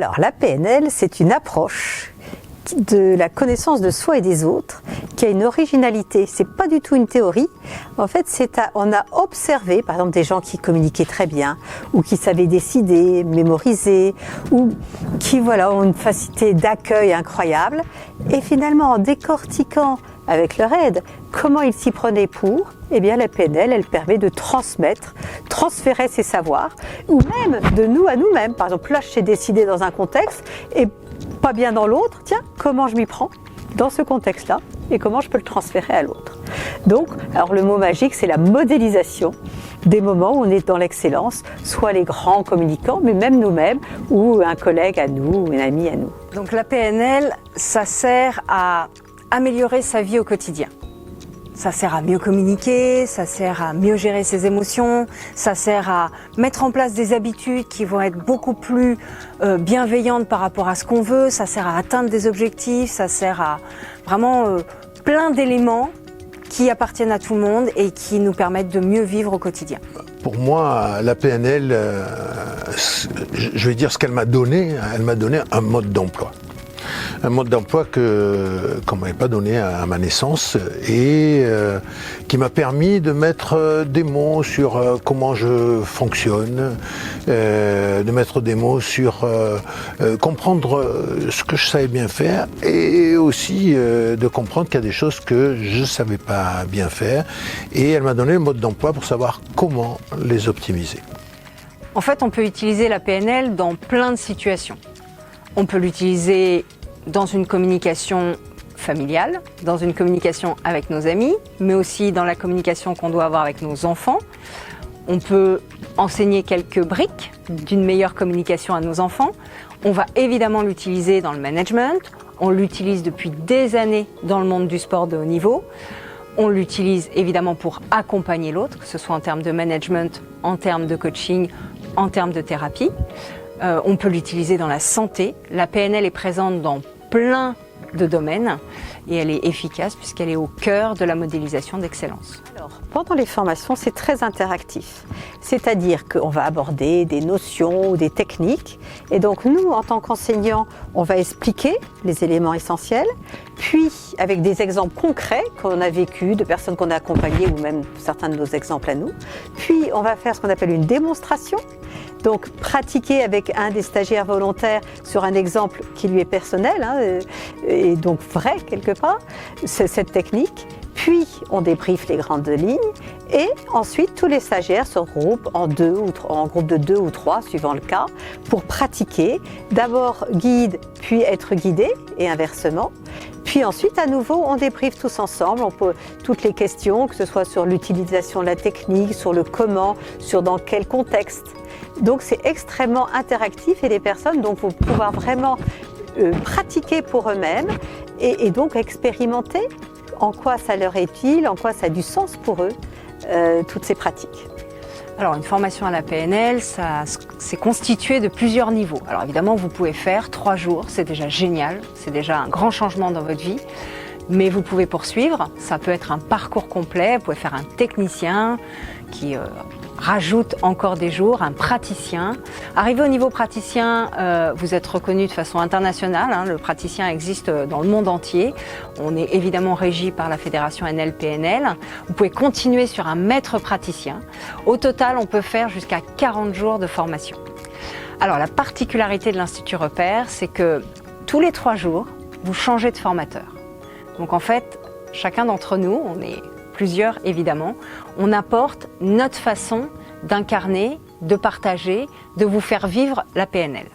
Alors, la PNL, c'est une approche de la connaissance de soi et des autres qui a une originalité. C'est pas du tout une théorie. En fait, on a observé, par exemple, des gens qui communiquaient très bien, ou qui savaient décider, mémoriser, ou qui ont une facilité d'accueil incroyable. Et finalement, en décortiquant avec leur aide comment ils s'y prenaient pour, eh bien la PNL, elle permet de transférer ses savoirs, ou même de nous à nous-mêmes. Par exemple, là, je sais décider dans un contexte et pas bien dans l'autre. Tiens, comment je m'y prends dans ce contexte-là et comment je peux le transférer à l'autre. Donc, alors le mot magique, c'est la modélisation des moments où on est dans l'excellence, soit les grands communicants, mais même nous-mêmes, ou un collègue à nous, ou une amie à nous. Donc la PNL, ça sert à améliorer sa vie au quotidien. Ça sert à mieux communiquer, ça sert à mieux gérer ses émotions, ça sert à mettre en place des habitudes qui vont être beaucoup plus bienveillantes par rapport à ce qu'on veut, ça sert à atteindre des objectifs, ça sert à vraiment plein d'éléments qui appartiennent à tout le monde et qui nous permettent de mieux vivre au quotidien. Pour moi, la PNL, je vais dire ce qu'elle m'a donné un mode d'emploi. Un mode d'emploi qu'on ne m'avait pas donné à ma naissance et qui m'a permis de mettre des mots sur comment je fonctionne, de mettre des mots sur comprendre ce que je savais bien faire et aussi de comprendre qu'il y a des choses que je ne savais pas bien faire. Et elle m'a donné le mode d'emploi pour savoir comment les optimiser. En fait, on peut utiliser la PNL dans plein de situations. On peut l'utiliser dans une communication familiale, dans une communication avec nos amis, mais aussi dans la communication qu'on doit avoir avec nos enfants. On peut enseigner quelques briques d'une meilleure communication à nos enfants. On va évidemment l'utiliser dans le management. On l'utilise depuis des années dans le monde du sport de haut niveau. On l'utilise évidemment pour accompagner l'autre, que ce soit en termes de management, en termes de coaching, en termes de thérapie. On peut l'utiliser dans la santé. La PNL est présente dans plein de domaines et elle est efficace puisqu'elle est au cœur de la modélisation d'excellence. Alors, pendant les formations, c'est très interactif. C'est-à-dire qu'on va aborder des notions ou des techniques. Et donc, nous, en tant qu'enseignants, on va expliquer les éléments essentiels. Puis, avec des exemples concrets qu'on a vécus, de personnes qu'on a accompagnées ou même certains de nos exemples à nous. Puis, on va faire ce qu'on appelle une démonstration. Donc, pratiquer avec un des stagiaires volontaires sur un exemple qui lui est personnel, et donc vrai quelque part, c'est cette technique. Puis, on débriefe les grandes lignes et ensuite, tous les stagiaires se regroupent en groupe de 2 ou 3, suivant le cas, pour pratiquer. D'abord guide, puis être guidé et inversement. Puis ensuite, à nouveau, on débriefe tous ensemble. On pose toutes les questions, que ce soit sur l'utilisation de la technique, sur le comment, sur dans quel contexte. Donc, c'est extrêmement interactif et les personnes vont pouvoir vraiment pratiquer pour eux-mêmes et donc expérimenter en quoi ça leur est utile, en quoi ça a du sens pour eux, toutes ces pratiques. Alors, une formation à la PNL, c'est constitué de plusieurs niveaux. Alors évidemment, vous pouvez faire 3 jours, c'est déjà génial, c'est déjà un grand changement dans votre vie. Mais vous pouvez poursuivre, ça peut être un parcours complet, vous pouvez faire un technicien qui rajoute encore des jours, un praticien. Arrivé au niveau praticien, vous êtes reconnu de façon internationale, le praticien existe dans le monde entier. On est évidemment régi par la fédération NL-PNL. Vous pouvez continuer sur un maître praticien. Au total, on peut faire jusqu'à 40 jours de formation. Alors la particularité de l'Institut Repère, c'est que tous les 3 jours, vous changez de formateur. Donc en fait, chacun d'entre nous, on est plusieurs évidemment, on apporte notre façon d'incarner, de partager, de vous faire vivre la PNL.